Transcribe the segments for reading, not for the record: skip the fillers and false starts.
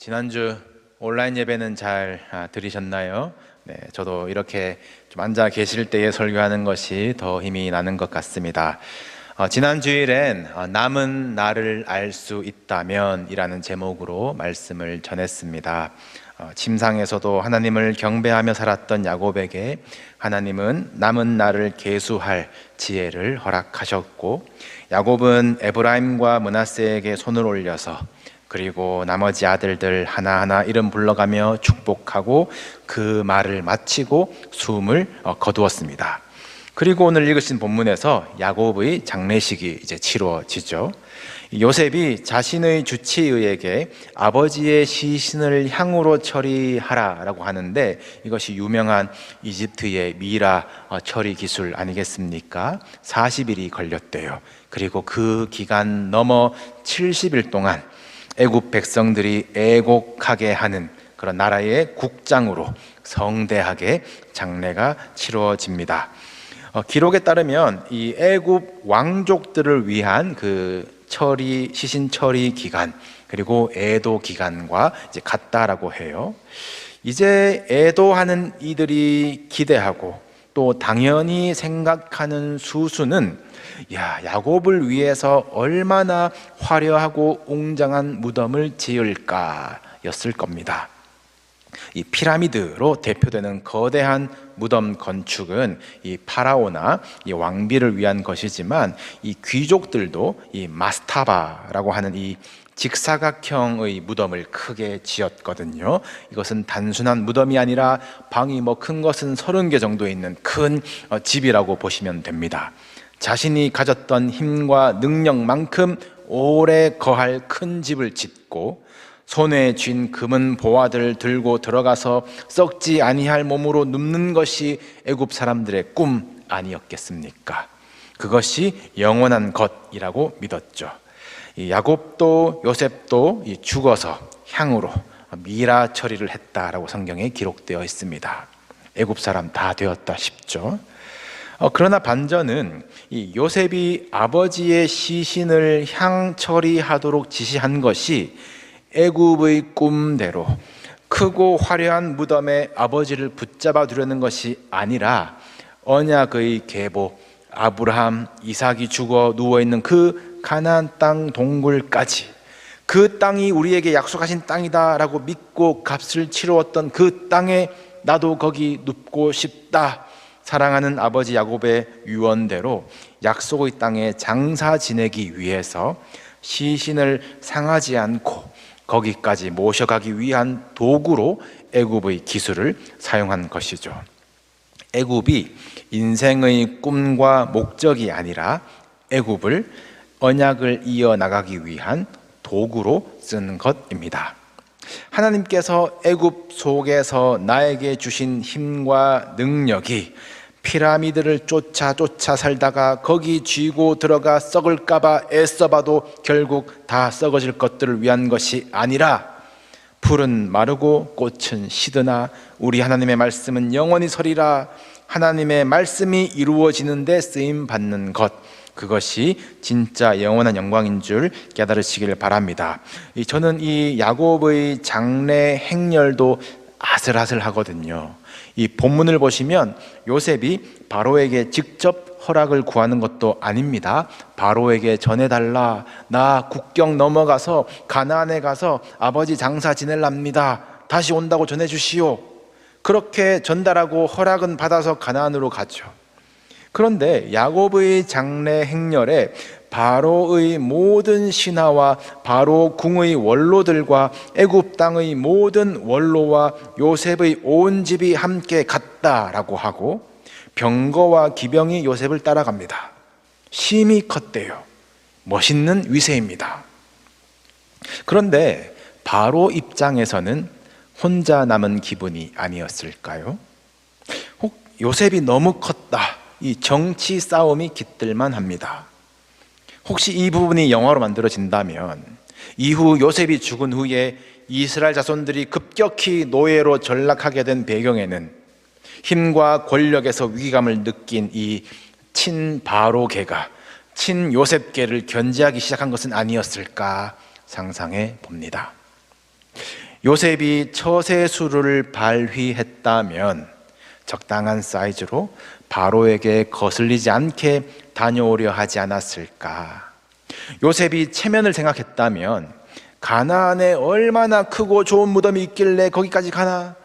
지난주 온라인 예배는 잘 들으셨나요? 네, 저도 이렇게 좀 앉아 계실 때에 설교하는 것이 더 힘이 나는 것 같습니다. 지난 주일엔 남은 나를 알 수 있다면 이라는 제목으로 말씀을 전했습니다. 침상에서도 하나님을 경배하며 살았던 야곱에게 하나님은 남은 날을 계수할 지혜를 허락하셨고, 야곱은 에브라임과 므낫세에게 손을 올려서 그리고 나머지 아들들 하나하나 이름 불러가며 축복하고 그 말을 마치고 숨을 거두었습니다. 그리고 오늘 읽으신 본문에서 야곱의 장례식이 이제 치루어지죠. 요셉이 자신의 주치의에게 아버지의 시신을 향으로 처리하라라고 하는데, 이것이 유명한 이집트의 미라 처리 기술 아니겠습니까? 40일이 걸렸대요. 그리고 그 기간 넘어 70일 동안 애굽 백성들이 애곡하게 하는 그런 나라의 국장으로 성대하게 장례가 치루어집니다. 기록에 따르면 이 애굽 왕족들을 위한 그 시신 처리 기간, 그리고 애도 기간과 이제 같다라고 해요. 이제 애도하는 이들이 기대하고 또 당연히 생각하는 수수는 야곱을 위해서 얼마나 화려하고 웅장한 무덤을 지을까 였을 겁니다. 이 피라미드로 대표되는 거대한 무덤 건축은 이 파라오나 이 왕비를 위한 것이지만, 이 귀족들도 이 마스타바라고 하는 이 직사각형의 무덤을 크게 지었거든요. 이것은 단순한 무덤이 아니라 방이 큰 것은 30개 정도 있는 큰 집이라고 보시면 됩니다. 자신이 가졌던 힘과 능력만큼 오래 거할 큰 집을 짓고, 손에 쥔 금은 보화들을 들고 들어가서 썩지 아니할 몸으로 눕는 것이 애굽 사람들의 꿈 아니었겠습니까? 그것이 영원한 것이라고 믿었죠. 이 야곱도 요셉도 죽어서 향으로 미라 처리를 했다라고 성경에 기록되어 있습니다. 애굽 사람 다 되었다 싶죠. 그러나 반전은 이 요셉이 아버지의 시신을 향 처리하도록 지시한 것이 애굽의 꿈대로 크고 화려한 무덤에 아버지를 붙잡아 두려는 것이 아니라, 언약의 계보 아브라함, 이삭이 죽어 누워있는 그 가나안 땅 동굴까지, 그 땅이 우리에게 약속하신 땅이다 라고 믿고 값을 치루었던 그 땅에 나도 거기 눕고 싶다, 사랑하는 아버지 야곱의 유언대로 약속의 땅에 장사 지내기 위해서 시신을 상하지 않고 거기까지 모셔가기 위한 도구로 애굽의 기술을 사용한 것이죠. 애굽이 인생의 꿈과 목적이 아니라 애굽을 언약을 이어나가기 위한 도구로 쓴 것입니다. 하나님께서 애굽 속에서 나에게 주신 힘과 능력이 피라미드를 쫓아 살다가 거기 쥐고 들어가 썩을까봐 애써봐도 결국 다 썩어질 것들을 위한 것이 아니라, 풀은 마르고 꽃은 시드나 우리 하나님의 말씀은 영원히 서리라, 하나님의 말씀이 이루어지는 데 쓰임 받는 것, 그것이 진짜 영원한 영광인 줄 깨달으시길 바랍니다. 저는 이 야곱의 장례 행렬도 아슬아슬하거든요. 이 본문을 보시면 요셉이 바로에게 직접 허락을 구하는 것도 아닙니다. 바로에게 전해달라, 나 국경 넘어가서 가나안에 가서 아버지 장사 지낼랍니다, 다시 온다고 전해주시오. 그렇게 전달하고 허락은 받아서 가나안으로 가죠. 그런데 야곱의 장례 행렬에 바로의 모든 신하와 바로 궁의 원로들과 애굽 땅의 모든 원로와 요셉의 온 집이 함께 갔다라고 하고, 병거와 기병이 요셉을 따라갑니다. 심히 컸대요. 멋있는 위세입니다. 그런데 바로 입장에서는 혼자 남은 기분이 아니었을까요? 혹 요셉이 너무 컸다, 이 정치 싸움이 깃들만 합니다. 혹시 이 부분이 영화로 만들어진다면, 이후 요셉이 죽은 후에 이스라엘 자손들이 급격히 노예로 전락하게 된 배경에는 힘과 권력에서 위기감을 느낀 이 친바로계가 친요셉계를 견제하기 시작한 것은 아니었을까 상상해 봅니다. 요셉이 처세술을 발휘했다면 적당한 사이즈로 바로에게 거슬리지 않게 다녀오려 하지 않았을까? 요셉이 체면을 생각했다면 가나안에 얼마나 크고 좋은 무덤이 있길래 거기까지 가나?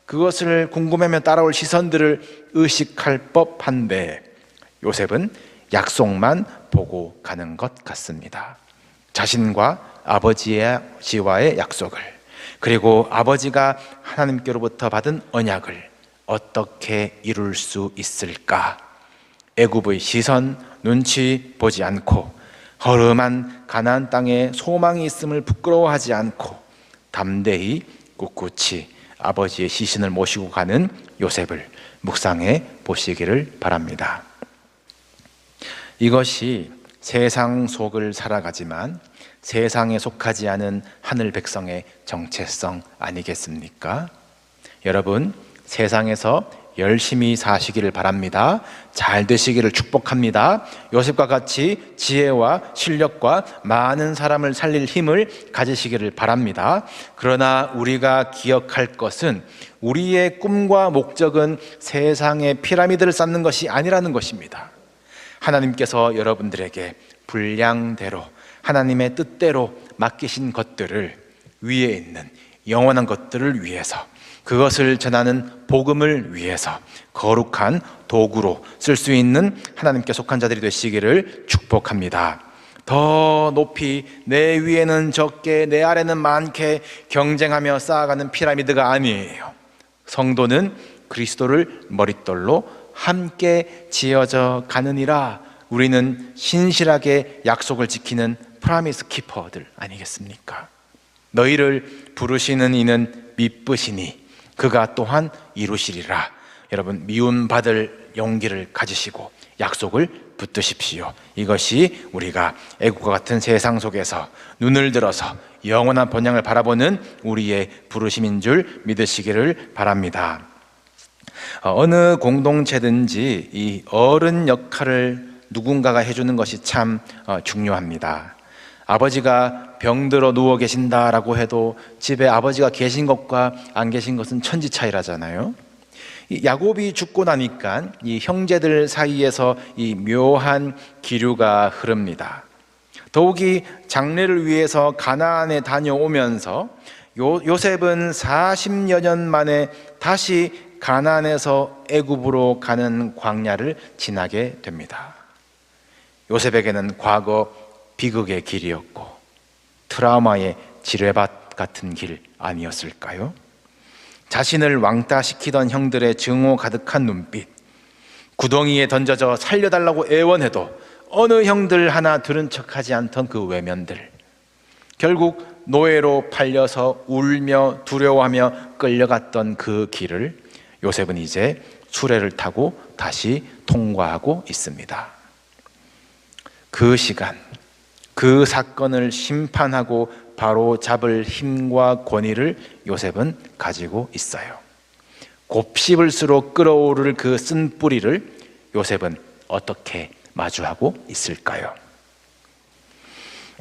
그것을 궁금해하며 따라올 시선들을 의식할 법한데 요셉은 약속만 보고 가는 것 같습니다. 자신과 아버지와의 약속을, 그리고 아버지가 하나님께로부터 받은 언약을 어떻게 이룰 수 있을까? 애굽의 시선, 눈치 보지 않고 허름한 가나안 땅에 소망이 있음을 부끄러워하지 않고 담대히 꿋꿋이 아버지의 시신을 모시고 가는 요셉을 묵상해 보시기를 바랍니다. 이것이 세상 속을 살아가지만 세상에 속하지 않은 하늘 백성의 정체성 아니겠습니까? 여러분, 세상에서 열심히 사시기를 바랍니다. 잘 되시기를 축복합니다. 요셉과 같이 지혜와 실력과 많은 사람을 살릴 힘을 가지시기를 바랍니다. 그러나 우리가 기억할 것은 우리의 꿈과 목적은 세상의 피라미드를 쌓는 것이 아니라는 것입니다. 하나님께서 여러분들에게 분량대로 하나님의 뜻대로 맡기신 것들을, 위에 있는 영원한 것들을 위해서, 그것을 전하는 복음을 위해서 거룩한 도구로 쓸 수 있는 하나님께 속한 자들이 되시기를 축복합니다. 더 높이 내 위에는 적게 내 아래는 많게 경쟁하며 쌓아가는 피라미드가 아니에요. 성도는 그리스도를 머릿돌로 함께 지어져 가느니라. 우리는 신실하게 약속을 지키는 프라미스 키퍼들 아니겠습니까? 너희를 부르시는 이는 미쁘시니 그가 또한 이루시리라. 여러분, 미움받을 용기를 가지시고 약속을 붙드십시오. 이것이 우리가 애국과 같은 세상 속에서 눈을 들어서 영원한 번영을 바라보는 우리의 부르심인 줄 믿으시기를 바랍니다. 어느 공동체든지 이 어른 역할을 누군가가 해주는 것이 참 중요합니다. 아버지가 병들어 누워 계신다라고 해도 집에 아버지가 계신 것과 안 계신 것은 천지 차이라잖아요. 야곱이 죽고 나니까 이 형제들 사이에서 이 묘한 기류가 흐릅니다. 더욱이 장례를 위해서 가나안에 다녀오면서 요셉은 40여 년 만에 다시 가나안에서 애굽으로 가는 광야를 지나게 됩니다. 요셉에게는 과거 비극의 길이었고 트라우마의 지뢰밭 같은 길 아니었을까요? 자신을 왕따시키던 형들의 증오 가득한 눈빛, 구덩이에 던져져 살려달라고 애원해도 어느 형들 하나 들은 척하지 않던 그 외면들, 결국 노예로 팔려서 울며 두려워하며 끌려갔던 그 길을 요셉은 이제 수레를 타고 다시 통과하고 있습니다. 그 시간, 그 사건을 심판하고 바로 잡을 힘과 권위를 요셉은 가지고 있어요. 곱씹을수록 끓어오를 그 쓴 뿌리를 요셉은 어떻게 마주하고 있을까요?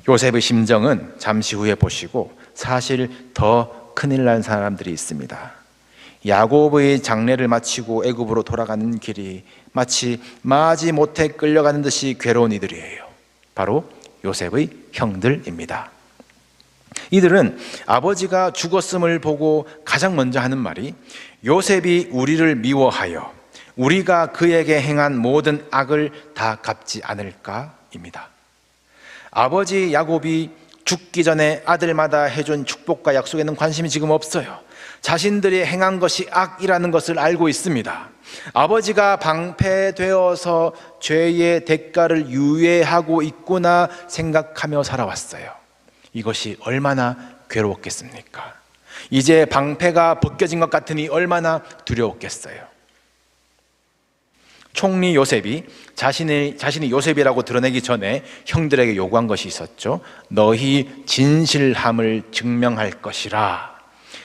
요셉의 심정은 잠시 후에 보시고 사실 더 큰일 난 사람들이 있습니다. 야곱의 장례를 마치고 애굽으로 돌아가는 길이 마치 마지못해 끌려가는 듯이 괴로운 이들이에요. 바로 요셉의 형들입니다. 이들은 아버지가 죽었음을 보고 가장 먼저 하는 말이 요셉이 우리를 미워하여 우리가 그에게 행한 모든 악을 다 갚지 않을까입니다. 아버지 야곱이 죽기 전에 아들마다 해준 축복과 약속에는 관심이 지금 없어요. 자신들이 행한 것이 악이라는 것을 알고 있습니다. 아버지가 방패되어서 죄의 대가를 유예하고 있구나 생각하며 살아왔어요. 이것이 얼마나 괴로웠겠습니까? 이제 방패가 벗겨진 것 같으니 얼마나 두려웠겠어요. 총리 요셉이 자신이 요셉이라고 드러내기 전에 형들에게 요구한 것이 있었죠. 너희 진실함을 증명할 것이라.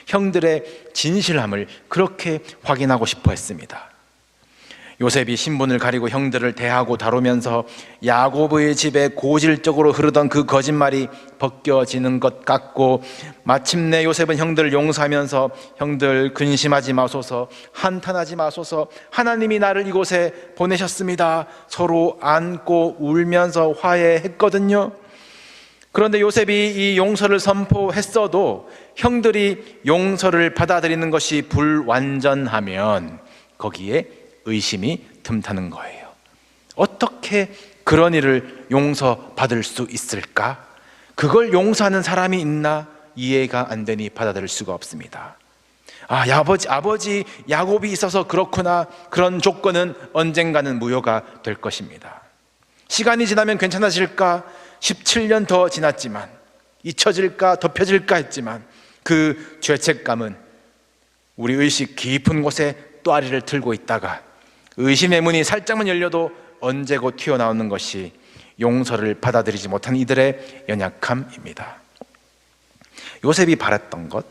형들의 진실함을 그렇게 확인하고 싶어 했습니다. 요셉이 신분을 가리고 형들을 대하고 다루면서 야곱의 집에 고질적으로 흐르던 그 거짓말이 벗겨지는 것 같고, 마침내 요셉은 형들을 용서하면서 형들 근심하지 마소서, 한탄하지 마소서, 하나님이 나를 이곳에 보내셨습니다, 서로 안고 울면서 화해했거든요. 그런데 요셉이 이 용서를 선포했어도 형들이 용서를 받아들이는 것이 불완전하면 거기에 의심이 틈타는 거예요. 어떻게 그런 일을 용서받을 수 있을까? 그걸 용서하는 사람이 있나? 이해가 안 되니 받아들일 수가 없습니다. 아버지 야곱이 있어서 그렇구나. 그런 조건은 언젠가는 무효가 될 것입니다. 시간이 지나면 괜찮아질까? 17년 더 지났지만, 잊혀질까 덮여질까 했지만 그 죄책감은 우리 의식 깊은 곳에 또아리를 틀고 있다가 의심의 문이 살짝만 열려도 언제 곧 튀어나오는 것이 용서를 받아들이지 못한 이들의 연약함입니다. 요셉이 바랐던 것,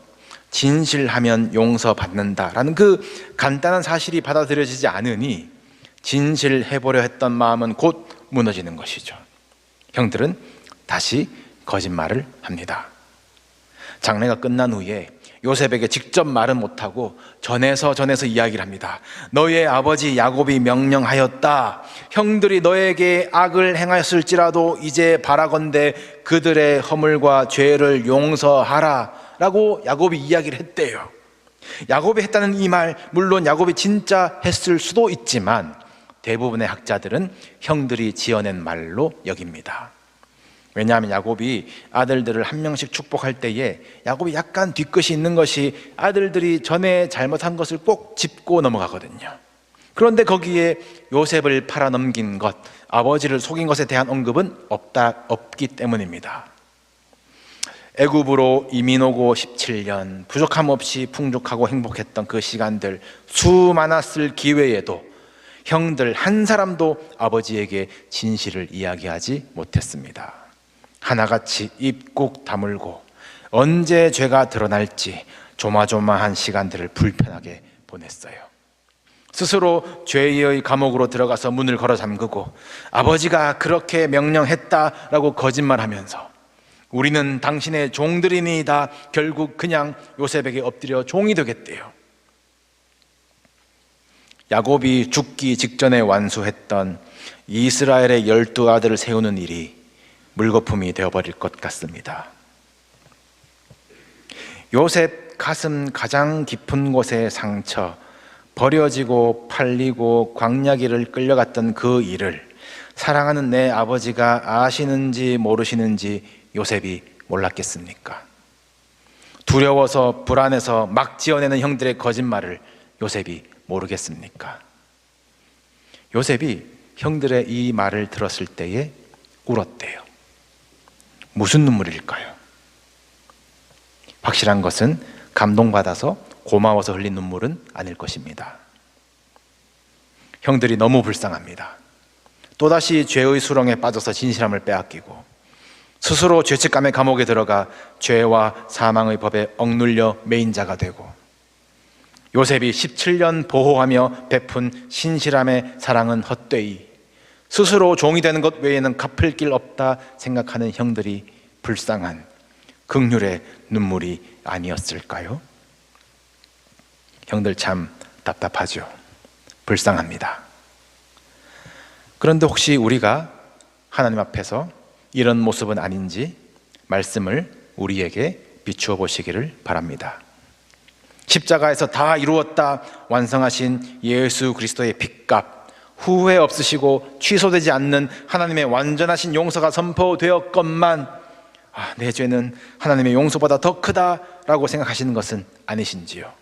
진실하면 용서받는다라는 그 간단한 사실이 받아들여지지 않으니 진실해보려 했던 마음은 곧 무너지는 것이죠. 형들은 다시 거짓말을 합니다. 장례가 끝난 후에 요셉에게 직접 말은 못하고 전해서 이야기를 합니다. 너의 아버지 야곱이 명령하였다. 형들이 너에게 악을 행하였을지라도 이제 바라건대 그들의 허물과 죄를 용서하라 라고 야곱이 이야기를 했대요. 야곱이 했다는 이 말, 물론 야곱이 진짜 했을 수도 있지만 대부분의 학자들은 형들이 지어낸 말로 여깁니다. 왜냐하면 야곱이 아들들을 한 명씩 축복할 때에 야곱이 약간 뒤끝이 있는 것이 아들들이 전에 잘못한 것을 꼭 짚고 넘어가거든요. 그런데 거기에 요셉을 팔아넘긴 것, 아버지를 속인 것에 대한 언급은 없기 때문입니다. 애굽으로 이민 오고 17년, 부족함 없이 풍족하고 행복했던 그 시간들, 수많았을 기회에도 형들 한 사람도 아버지에게 진실을 이야기하지 못했습니다. 하나같이 입 꾹 다물고 언제 죄가 드러날지 조마조마한 시간들을 불편하게 보냈어요. 스스로 죄의 감옥으로 들어가서 문을 걸어 잠그고 아버지가 그렇게 명령했다라고 거짓말하면서 우리는 당신의 종들이니이다, 결국 그냥 요셉에게 엎드려 종이 되겠대요. 야곱이 죽기 직전에 완수했던 이스라엘의 12아들을 세우는 일이 물거품이 되어버릴 것 같습니다. 요셉 가슴 가장 깊은 곳의 상처, 버려지고 팔리고 광야길을 끌려갔던 그 일을 사랑하는 내 아버지가 아시는지 모르시는지 요셉이 몰랐겠습니까? 두려워서 불안해서 막 지어내는 형들의 거짓말을 요셉이 모르겠습니까? 요셉이 형들의 이 말을 들었을 때에 울었대요. 무슨 눈물일까요? 확실한 것은 감동받아서 고마워서 흘린 눈물은 아닐 것입니다. 형들이 너무 불쌍합니다. 또다시 죄의 수렁에 빠져서 진실함을 빼앗기고 스스로 죄책감의 감옥에 들어가 죄와 사망의 법에 억눌려 매인 자가 되고, 요셉이 17년 보호하며 베푼 신실함의 사랑은 헛되이 스스로 종이 되는 것 외에는 갚을 길 없다 생각하는 형들이 불쌍한 긍휼의 눈물이 아니었을까요? 형들 참 답답하죠. 불쌍합니다. 그런데 혹시 우리가 하나님 앞에서 이런 모습은 아닌지 말씀을 우리에게 비추어 보시기를 바랍니다. 십자가에서 다 이루었다 완성하신 예수 그리스도의 핏값, 후회 없으시고 취소되지 않는 하나님의 완전하신 용서가 선포되었건만 내 죄는 하나님의 용서보다 더 크다라고 생각하시는 것은 아니신지요?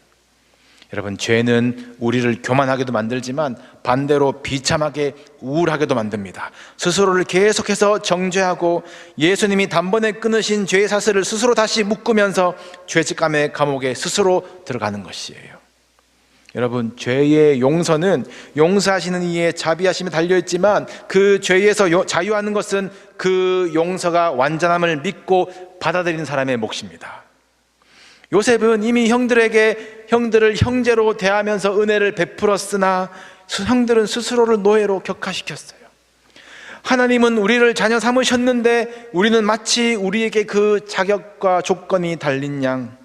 여러분, 죄는 우리를 교만하게도 만들지만 반대로 비참하게 우울하게도 만듭니다. 스스로를 계속해서 정죄하고 예수님이 단번에 끊으신 죄의 사슬을 스스로 다시 묶으면서 죄책감의 감옥에 스스로 들어가는 것이에요. 여러분, 죄의 용서는 용서하시는 이의 자비하심에 달려있지만 그 죄에서 자유하는 것은 그 용서가 완전함을 믿고 받아들이는 사람의 몫입니다. 요셉은 이미 형들을 형제로 대하면서 은혜를 베풀었으나 형들은 스스로를 노예로 격화시켰어요. 하나님은 우리를 자녀 삼으셨는데 우리는 마치 우리에게 그 자격과 조건이 달린 양,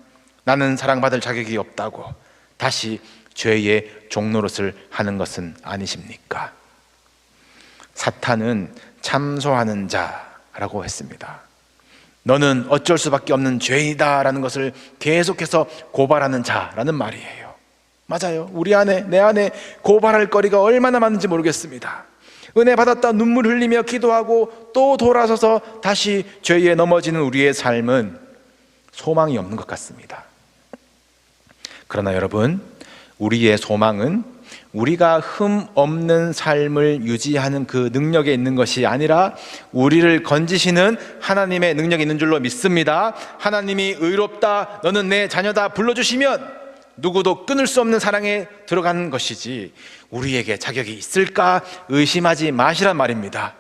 나는 사랑받을 자격이 없다고 다시 죄의 종노릇을 하는 것은 아니십니까? 사탄은 참소하는 자라고 했습니다. 너는 어쩔 수밖에 없는 죄이다 라는 것을 계속해서 고발하는 자라는 말이에요. 맞아요. 우리 안에, 내 안에 고발할 거리가 얼마나 많은지 모르겠습니다. 은혜 받았다 눈물 흘리며 기도하고 또 돌아서서 다시 죄에 넘어지는 우리의 삶은 소망이 없는 것 같습니다. 그러나 여러분, 우리의 소망은 우리가 흠 없는 삶을 유지하는 그 능력에 있는 것이 아니라 우리를 건지시는 하나님의 능력이 있는 줄로 믿습니다. 하나님이 의롭다, 너는 내 자녀다 불러주시면 누구도 끊을 수 없는 사랑에 들어가는 것이지 우리에게 자격이 있을까 의심하지 마시란 말입니다.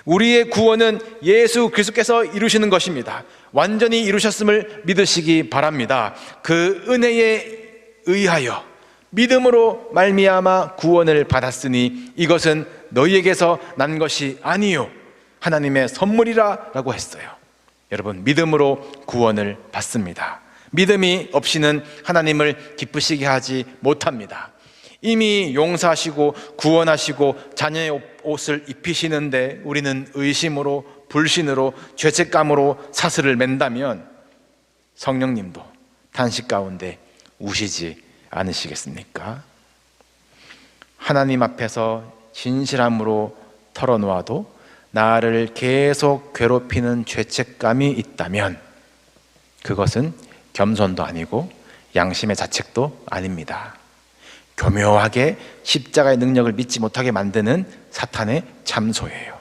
우리의 구원은 예수 그리스도께서 이루시는 것입니다. 완전히 이루셨음을 믿으시기 바랍니다. 그 은혜에 의하여 믿음으로 말미암아 구원을 받았으니 이것은 너희에게서 난 것이 아니요 하나님의 선물이라 라고 했어요. 여러분, 믿음으로 구원을 받습니다. 믿음이 없이는 하나님을 기쁘시게 하지 못합니다. 이미 용서하시고 구원하시고 자녀의 옷을 입히시는데 우리는 의심으로 불신으로 죄책감으로 사슬을 맨다면 성령님도 단식 가운데 우시지 않으시겠습니까? 하나님 앞에서 진실함으로 털어놓아도 나를 계속 괴롭히는 죄책감이 있다면 그것은 겸손도 아니고 양심의 자책도 아닙니다. 교묘하게 십자가의 능력을 믿지 못하게 만드는 사탄의 참소예요.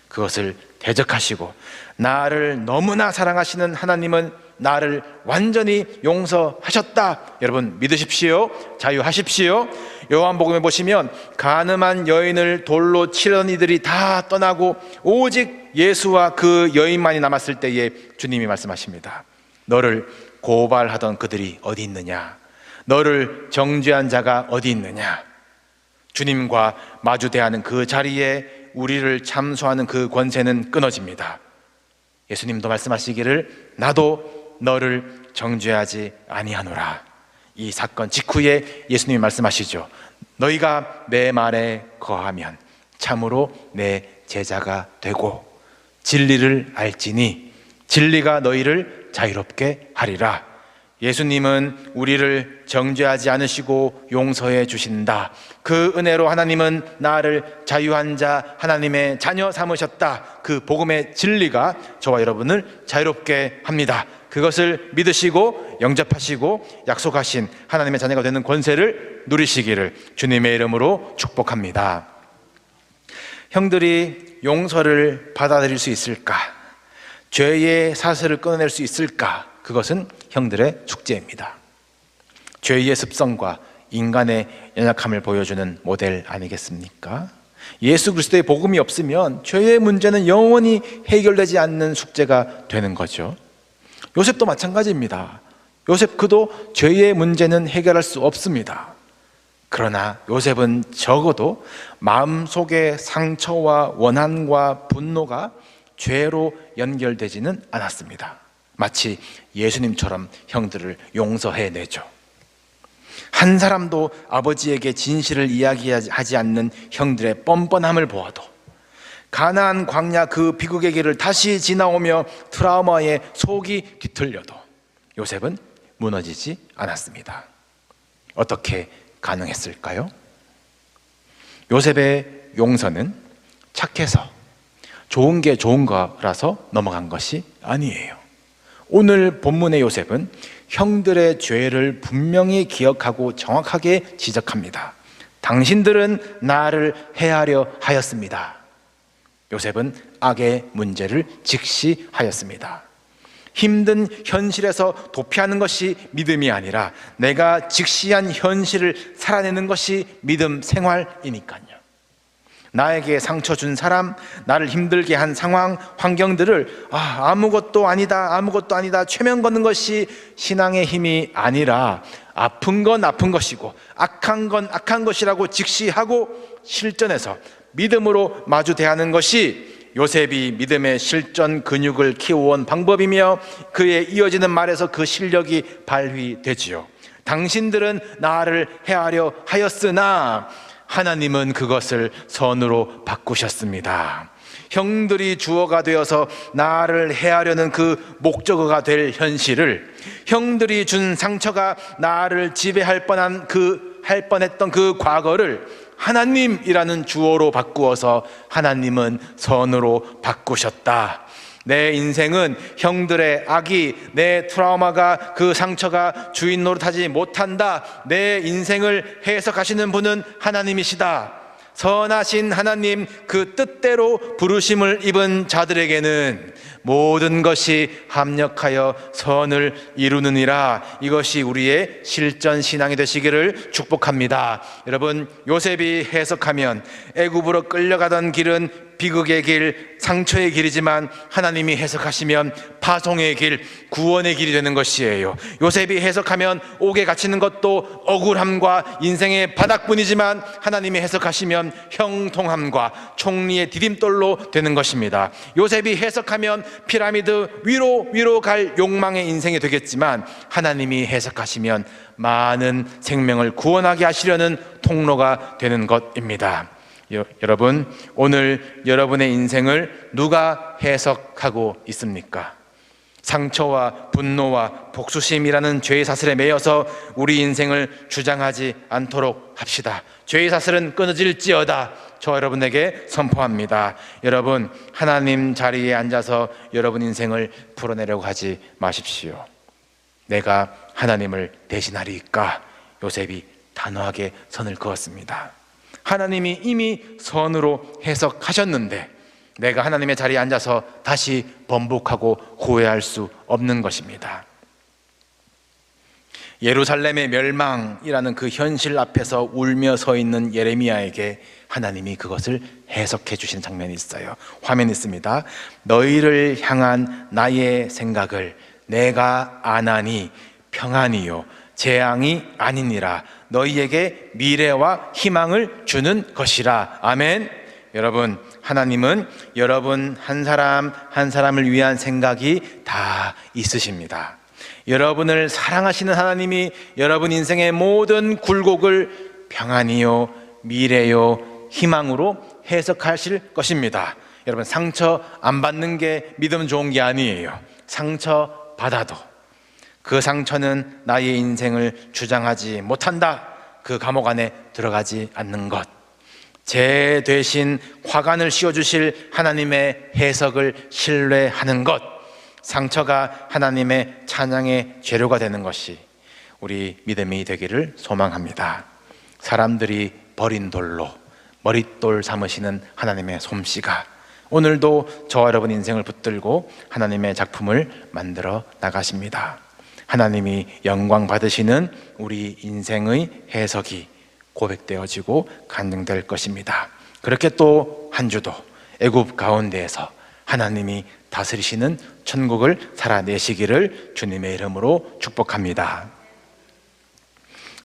그것을 대적하시고 나를 너무나 사랑하시는 하나님은 나를 완전히 용서하셨다. 여러분 믿으십시오. 자유하십시오. 요한복음에 보시면 간음한 여인을 돌로 치던 이들이 다 떠나고 오직 예수와 그 여인만이 남았을 때에 주님이 말씀하십니다. 너를 고발하던 그들이 어디 있느냐? 너를 정죄한 자가 어디 있느냐? 주님과 마주대하는 그 자리에 우리를 참소하는 그 권세는 끊어집니다. 예수님도 말씀하시기를 나도 너를 정죄하지 아니하노라. 이 사건 직후에 예수님이 말씀하시죠. 너희가 내 말에 거하면 참으로 내 제자가 되고 진리를 알지니 진리가 너희를 자유롭게 하리라. 예수님은 우리를 정죄하지 않으시고 용서해 주신다. 그 은혜로 하나님은 나를 자유한 자, 하나님의 자녀 삼으셨다. 그 복음의 진리가 저와 여러분을 자유롭게 합니다. 그것을 믿으시고 영접하시고 약속하신 하나님의 자녀가 되는 권세를 누리시기를 주님의 이름으로 축복합니다. 형들이 용서를 받아들일 수 있을까? 죄의 사슬을 끊어낼 수 있을까? 그것은 형들의 숙제입니다. 죄의 습성과 인간의 연약함을 보여주는 모델 아니겠습니까? 예수 그리스도의 복음이 없으면 죄의 문제는 영원히 해결되지 않는 숙제가 되는 거죠. 요셉도 마찬가지입니다. 요셉 그도 죄의 문제는 해결할 수 없습니다. 그러나 요셉은 적어도 마음속의 상처와 원한과 분노가 죄로 연결되지는 않았습니다. 마치 예수님처럼 형들을 용서해내죠. 한 사람도 아버지에게 진실을 이야기하지 않는 형들의 뻔뻔함을 보아도 가나안 광야 그 비극의 길을 다시 지나오며 트라우마에 속이 뒤틀려도 요셉은 무너지지 않았습니다. 어떻게 가능했을까요? 요셉의 용서는 착해서 좋은 게 좋은 거라서 넘어간 것이 아니에요. 오늘 본문의 요셉은 형들의 죄를 분명히 기억하고 정확하게 지적합니다. 당신들은 나를 해하려 하였습니다. 요셉은 악의 문제를 직시하였습니다. 힘든 현실에서 도피하는 것이 믿음이 아니라 내가 직시한 현실을 살아내는 것이 믿음 생활이니까요. 나에게 상처 준 사람, 나를 힘들게 한 상황, 환경들을 아무것도 아니다 최면 걷는 것이 신앙의 힘이 아니라 아픈 건 아픈 것이고 악한 건 악한 것이라고 직시하고 실전에서 믿음으로 마주 대하는 것이 요셉이 믿음의 실전 근육을 키워온 방법이며 그에 이어지는 말에서 그 실력이 발휘되지요. 당신들은 나를 해하려 하였으나 하나님은 그것을 선으로 바꾸셨습니다. 형들이 주어가 되어서 나를 해하려는 그 목적어가 될 현실을, 형들이 준 상처가 나를 지배할 뻔했던 그 과거를 하나님이라는 주어로 바꾸어서 하나님은 선으로 바꾸셨다. 내 인생은 형들의 악이, 내 트라우마가, 그 상처가 주인 노릇하지 못한다. 내 인생을 해석하시는 분은 하나님이시다. 선하신 하나님, 그 뜻대로 부르심을 입은 자들에게는 모든 것이 합력하여 선을 이루느니라. 이것이 우리의 실전 신앙이 되시기를 축복합니다. 여러분, 요셉이 해석하면 애굽으로 끌려가던 길은 비극의 길, 상처의 길이지만 하나님이 해석하시면 파송의 길, 구원의 길이 되는 것이에요. 요셉이 해석하면 옥에 갇히는 것도 억울함과 인생의 바닥뿐이지만 하나님이 해석하시면 형통함과 총리의 디딤돌로 되는 것입니다. 요셉이 해석하면 피라미드 위로 갈 욕망의 인생이 되겠지만 하나님이 해석하시면 많은 생명을 구원하게 하시려는 통로가 되는 것입니다. 여러분, 오늘 여러분의 인생을 누가 해석하고 있습니까? 상처와 분노와 복수심이라는 죄의 사슬에 매여서 우리 인생을 주장하지 않도록 합시다. 죄의 사슬은 끊어질지어다. 저 여러분에게 선포합니다. 여러분, 하나님 자리에 앉아서 여러분 인생을 풀어내려고 하지 마십시오. 내가 하나님을 대신하리까? 요셉이 단호하게 선을 그었습니다. 하나님이 이미 선으로 해석하셨는데 내가 하나님의 자리에 앉아서 다시 번복하고 후회할 수 없는 것입니다. 예루살렘의 멸망이라는 그 현실 앞에서 울며 서 있는 예레미야에게 하나님이 그것을 해석해 주신 장면이 있어요. 화면에 있습니다. 너희를 향한 나의 생각을 내가 아나니 평안이요 재앙이 아니니라. 너희에게 미래와 희망을 주는 것이라. 아멘. 여러분, 하나님은 여러분 한 사람 한 사람을 위한 생각이 다 있으십니다. 여러분을 사랑하시는 하나님이 여러분 인생의 모든 굴곡을 평안이요 미래요 희망으로 해석하실 것입니다. 여러분, 상처 안 받는 게 믿음 좋은 게 아니에요. 상처 받아도 그 상처는 나의 인생을 주장하지 못한다. 그 감옥 안에 들어가지 않는 것. 제 대신 화관을 씌워주실 하나님의 해석을 신뢰하는 것. 상처가 하나님의 찬양의 재료가 되는 것이 우리 믿음이 되기를 소망합니다. 사람들이 버린 돌로 머릿돌 삼으시는 하나님의 솜씨가 오늘도 저와 여러분 인생을 붙들고 하나님의 작품을 만들어 나가십니다. 하나님이 영광 받으시는 우리 인생의 해석이 고백되어지고 간증될 것입니다. 그렇게 또 한 주도 애굽 가운데에서 하나님이 다스리시는 천국을 살아내시기를 주님의 이름으로 축복합니다.